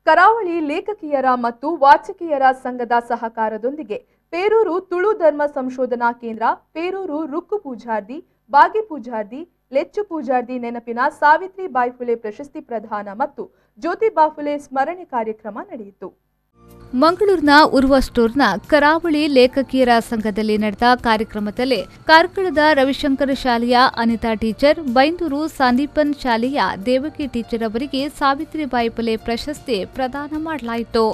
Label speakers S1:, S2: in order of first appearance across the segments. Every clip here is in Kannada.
S1: ಕರಾವಳಿ ಲೇಖಕಿಯರ ಮತ್ತು ವಾಚಕಿಯರ ಸಂಘದ ಸಹಕಾರದೊಂದಿಗೆ ಪೇರೂರು ತುಳು ಧರ್ಮ ಸಂಶೋಧನಾ ಕೇಂದ್ರ, ಪೇರೂರು ರುಕ್ಕು ಪೂಜಾರ್ದಿ, ಬಾಗಿ ಪೂಜಾರ್ದಿ, ಲೆಚ್ಚು ಪೂಜಾರ್ದಿ ನೆನಪಿನ ಸಾವಿತ್ರಿಬಾಯಿ ಫುಲೆ ಪ್ರಶಸ್ತಿ ಪ್ರದಾನ ಮತ್ತು ಜ್ಯೋತಿಬಾ ಫುಲೆ ಸ್ಮರಣೆ ಕಾರ್ಯಕ್ರಮ ನಡೆಯಿತು.
S2: ಮಂಗಳೂರಿನ ಉರ್ವ ಸ್ಟೋರ್ನ ಕರಾವಳಿ ಲೇಖಕಿಯರ ಸಂಘದಲ್ಲಿ ನಡೆದ ಕಾರ್ಯಕ್ರಮದಲ್ಲಿ ಕಾರ್ಕಳದ ರವಿಶಂಕರ ಶಾಲೆಯ ಅನಿತಾ ಟೀಚರ್, ಬೈಂದೂರು ಸಂದೀಪನ್ ಶಾಲೆಯ ದೇವಕಿ ಟೀಚರ್ ಅವರಿಗೆ ಸಾವಿತ್ರಿಬಾಯಿ ಫುಲೆ ಪ್ರಶಸ್ತಿ ಪ್ರದಾನ ಮಾಡಲಾಯಿತು.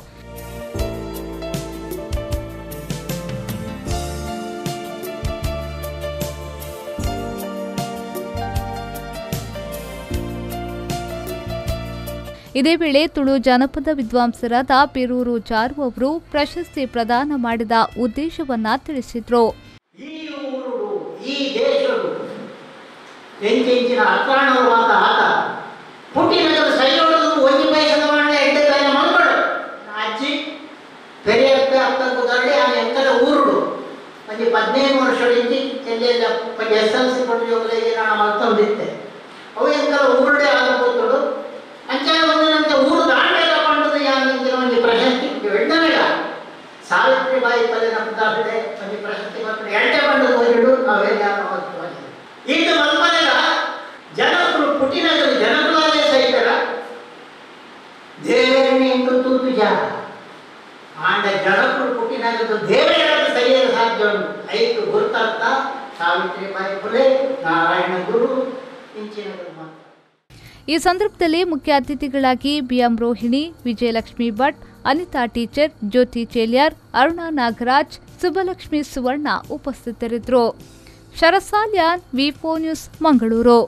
S2: ಇದೇ ವೇಳೆ ತುಳು ಜಾನಪದ ವಿದ್ವಾಂಸರಾದ ಪೇರೂರು ಚಾರು ಅವರು ಪ್ರಶಸ್ತಿ ಪ್ರದಾನ ಮಾಡಿದ ಉದ್ದೇಶವನ್ನ ತಿಳಿಸಿದ್ರು.
S3: ಈ ಊರು, ಈ ದೇಶರು ಎಂಚಿನ ಅಕ್ರಾಣವಾದ ಆತ ಪುಟ್ಟಿನ ಸೈಯೊಳದು ಒಂದು ಪೈಸದ ಮಾಡಿ ಎಡ್ಡೆ ಪೈನ ಮಲ್ಗಳು ಅಜ್ಜಿ ಪೆರಿಯಕ್ಕ ಅಕ್ಕ ಕುದರ್ಡಿ ಆ ಎಂಕದ ಊರುಡು ಒಂದು 15 ವರ್ಷದಿಂದ ಎಲ್ಲೆಲ್ಲ SLC ಪಡೆಯೋಗಳಿಗೆ ನಾನು ಮಲ್ತೊಂದಿದ್ದೆ. ಅವು ಎಂಕದ ಊರುಡೆ ಆಗಬಹುದು ಅಂಚೆ ಒಂದಿನಂತೆ ಊರು ದಾಂಡೆಲ್ಲ ಪಂಡದ ಯಾನಿಂದಿನ ಒಂದು ಪ್ರಶಸ್ತಿ ಎಣ್ಣೆಲ್ಲ ಸಾವಿತ್ರಿಬಾಯಿ ಫುಲೆ ನಮ್ಮದಾಗಿದೆ ಒಂದು ಪ್ರಶಸ್ತಿ ಮತ್ತು ಎಣ್ಣೆ ಪಂಡದ ಹೋಗಿಡು ನಾವೆಲ್ಲ ಈಗ ಮಲ್ಪನೆಲ್ಲ ಜನರು ಪುಟ್ಟಿನಗರು ಜನಗಳೇ ಸಹಿತರ ದೇವರನ್ನೇ ಎಂದು ತೂತು ಜಾಗ ಆಂಡ ಜನರು ಪುಟ್ಟಿನಗರು ದೇವರ ಸರಿಯಾದ ಸಾಧ್ಯ ಉಂಟು. ಐದು ಗುರುತಾರ್ಥ ಸಾವಿತ್ರಿಬಾಯಿ ಫುಲೆ, ನಾರಾಯಣ ಗುರು ಇಂಚಿನಗರು ಮಾತ್ರ.
S2: ಈ ಸಂದರ್ಭದಲ್ಲಿ ಮುಖ್ಯ ಅತಿಥಿಗಳಾಗಿ ಬಿಎಂ ರೋಹಿಣಿ, ವಿಜಯಲಕ್ಷ್ಮಿ ಭಟ್, ಅನಿತಾ ಟೀಚರ್, ಜ್ಯೋತಿ ಚೇಲ್ಯಾರ್, ಅರುಣಾ ನಾಗರಾಜ್, ಸುಬ್ಬಲಕ್ಷ್ಮಿ ಸುವರ್ಣ ಉಪಸ್ಥಿತರಿದ್ದರು. ಶರಸಾಲ್ಯಾನ್, ವಿ4 ನ್ಯೂಸ್, ಮಂಗಳೂರು.